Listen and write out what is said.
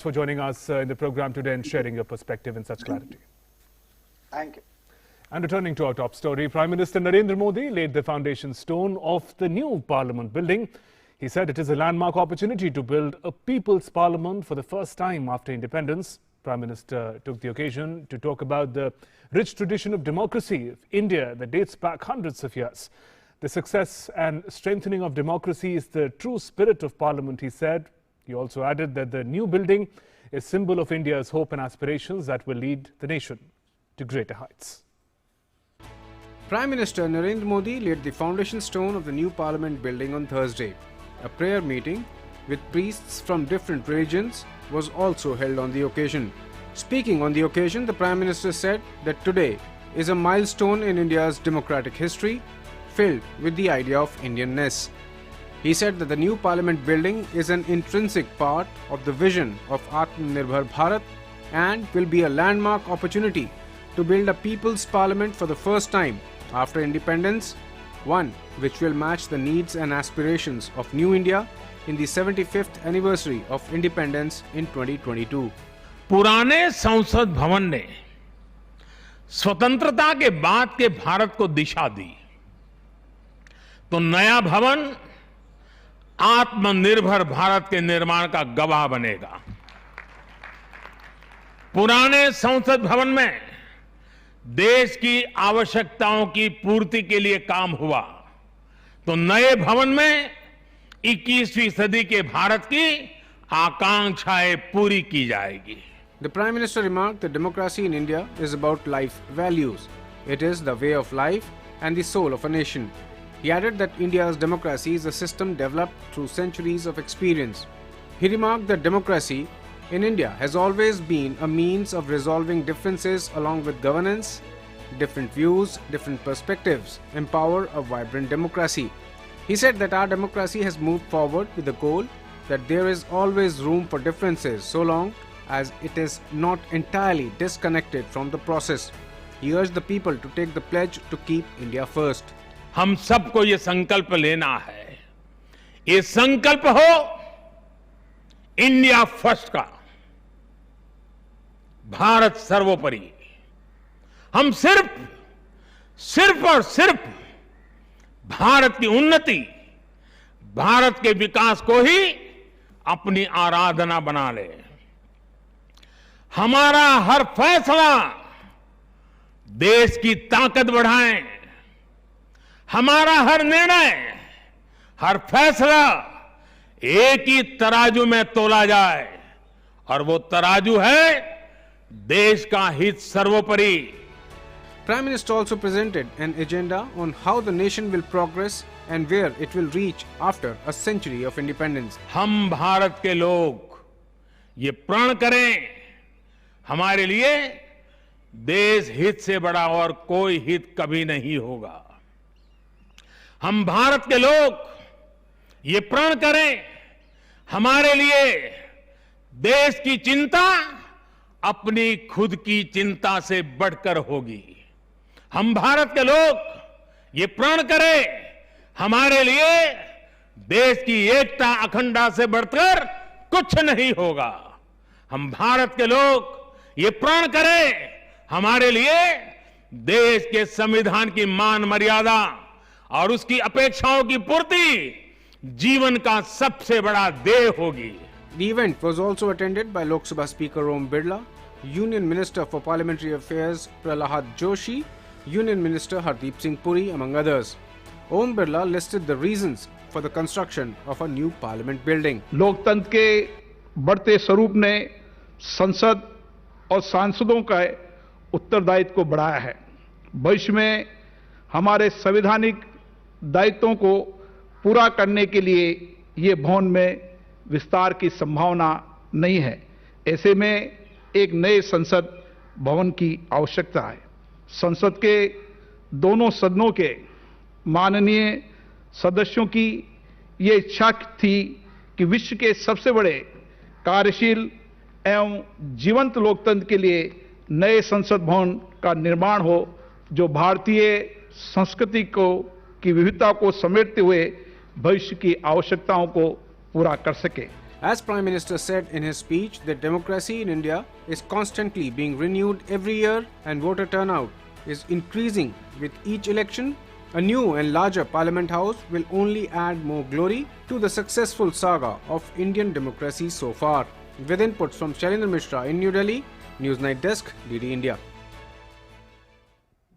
For joining us in the program today and sharing your perspective in such clarity. Thank you. And returning to our top story, Prime Minister Narendra Modi laid the foundation stone of the new Parliament building. He said it is a landmark opportunity to build a people's parliament for the first time after independence. Prime Minister took the occasion to talk about the rich tradition of democracy of India that dates back hundreds of years. The success and strengthening of democracy is the true spirit of Parliament, he said. He also added that the new building is a symbol of India's hope and aspirations that will lead the nation to greater heights. Prime Minister Narendra Modi laid the foundation stone of the new Parliament building on Thursday. A prayer meeting with priests from different religions was also held on the occasion. Speaking on the occasion, the Prime Minister said that today is a milestone in India's democratic history, filled with the idea of Indianness. He said that the new Parliament building is an intrinsic part of the vision of Atmanirbhar Bharat and will be a landmark opportunity to build a people's parliament for the first time after independence, one which will match the needs and aspirations of New India in the 75th anniversary of independence in 2022. पुराने संसद भवन ने स्वतंत्रता के बाद के भारत को दिशा दी, तो नया भवन आत्मनिर्भर भारत के निर्माण का गवाह बनेगा। पुराने संसद भवन में देश की आवश्यकताओं की पूर्ति के लिए काम हुआ, तो नए भवन में 21वीं सदी के भारत की आकांक्षाएं पूरी की जाएगी। The Prime Minister remarked that democracy in India is about life values. It is the way of life and the soul of a nation. He added that India's democracy is a system developed through centuries of experience. He remarked that democracy in India has always been a means of resolving differences along with governance. Different views, different perspectives empower a vibrant democracy. He said that our democracy has moved forward with the goal that there is always room for differences so long as it is not entirely disconnected from the process. He urged the people to take the pledge to keep India first. हम सबको ये संकल्प लेना है, ये संकल्प हो India first का, भारत सर्वोपरि। हम सिर्फ और सिर्फ भारत की उन्नति, भारत के विकास को ही अपनी आराधना बना ले। हमारा हर फैसला देश की ताकत बढ़ाए, हमारा हर निर्णय, हर फैसला एक ही तराजू में तोला जाए और वो तराजू है देश का हित सर्वोपरि। Prime Minister also presented an agenda on how the nation will progress and where it will reach after a century of independence. हम भारत के लोग ये प्रण करें, हमारे लिए देश हित से बड़ा और कोई हित कभी नहीं होगा। हम भारत के लोग ये प्रण करें, हमारे लिए देश की चिंता अपनी खुद की चिंता से बढ़कर होगी। हम भारत के लोग ये प्रण करें, हमारे लिए देश की एकता अखंडता से बढ़कर कुछ नहीं होगा। हम भारत के लोग ये प्रण करें, हमारे लिए देश के संविधान की मान मर्यादा और उसकी अपेक्षाओं की पूर्ति जीवन का सबसे बड़ा ध्येय होगी। The event was also attended by Lok Sabha Speaker Om Birla, Union Minister for Parliamentary Affairs Prahlad Joshi, Union Minister Hardeep Singh Puri, among others. Om Birla listed the reasons for the construction of a new Parliament building. लोकतंत्र के बढ़ते स्वरूप ने संसद और सांसदों का उत्तरदायित्व को बढ़ाया है। भविष्य में हमारे संवैधानिक दायित्वों को पूरा करने के लिए ये भवन में विस्तार की संभावना नहीं है। ऐसे में एक नए संसद भवन की आवश्यकता है। संसद के दोनों सदनों के माननीय सदस्यों की ये इच्छा थी कि विश्व के सबसे बड़े कार्यशील एवं जीवंत लोकतंत्र के लिए नए संसद भवन का निर्माण हो, जो भारतीय संस्कृति की विविधता को समेटते हुए भविष्य की आवश्यकताओं को पूरा कर सके। As Prime Minister said in his speech that democracy in India is constantly being renewed every year and voter turnout is increasing with each election, a new and larger Parliament House will only add more glory to the successful saga of Indian democracy so far. With inputs from Shailendra Mishra in New Delhi, Newsnight Desk, DD India.